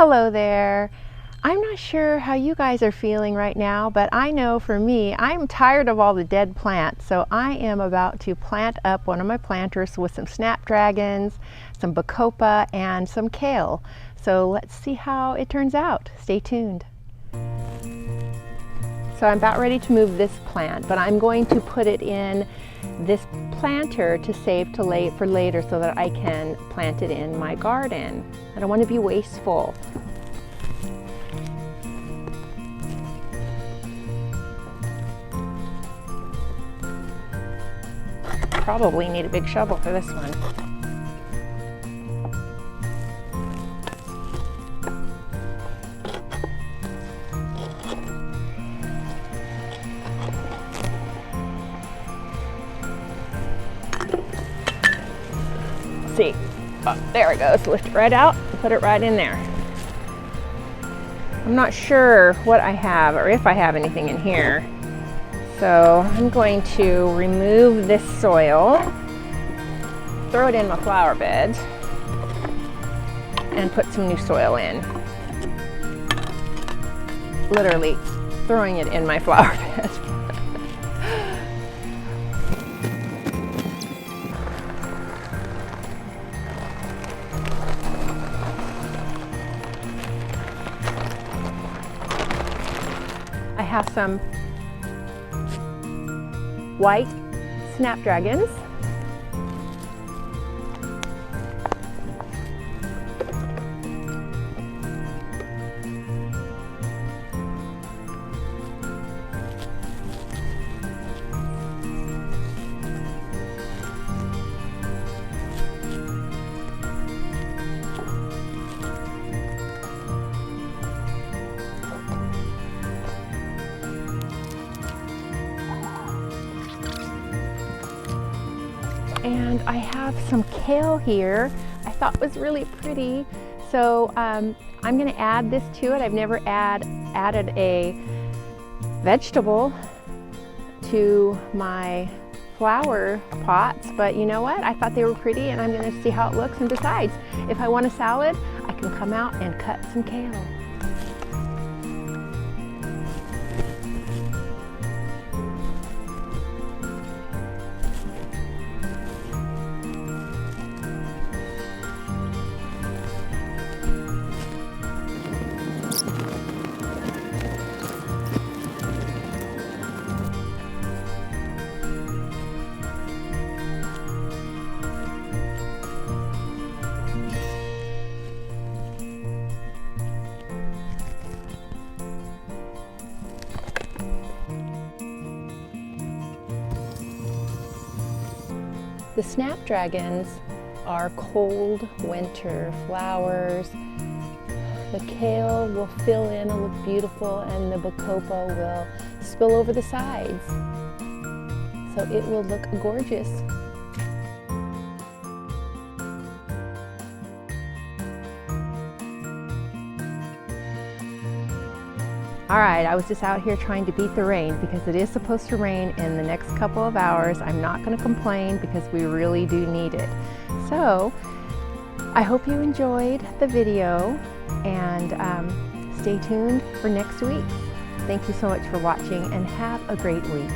Hello there. I'm not sure how you guys are feeling right now, but I know for me, I'm tired of all the dead plants. So I am about to plant up one of my planters with some snapdragons, some bacopa, and some kale. So let's see how it turns out. Stay tuned. So I'm about ready to move this plant, but I'm going to put it in this planter to save for later so that I can plant it in my garden. I don't want to be wasteful. Probably need a big shovel for this one. See, oh, there it goes. Lift it right out and put it right in there. I'm not sure what I have or if I have anything in here. So I'm going to remove this soil, throw it in my flower bed, and put some new soil in. Literally throwing it in my flower bed. I have some white snapdragons. And I have some kale here I thought was really pretty. So I'm going to add this to it. I've never added a vegetable to my flower pots, but you know what? I thought they were pretty and I'm going to see how it looks. And besides, if I want a salad, I can come out and cut some kale. The snapdragons are cold winter flowers. The kale will fill in and look beautiful, and the bacopa will spill over the sides. So it will look gorgeous. All right, I was just out here trying to beat the rain because it is supposed to rain in the next couple of hours. I'm not going to complain because we really do need it. So I hope you enjoyed the video, and stay tuned for next week. Thank you so much for watching and have a great week.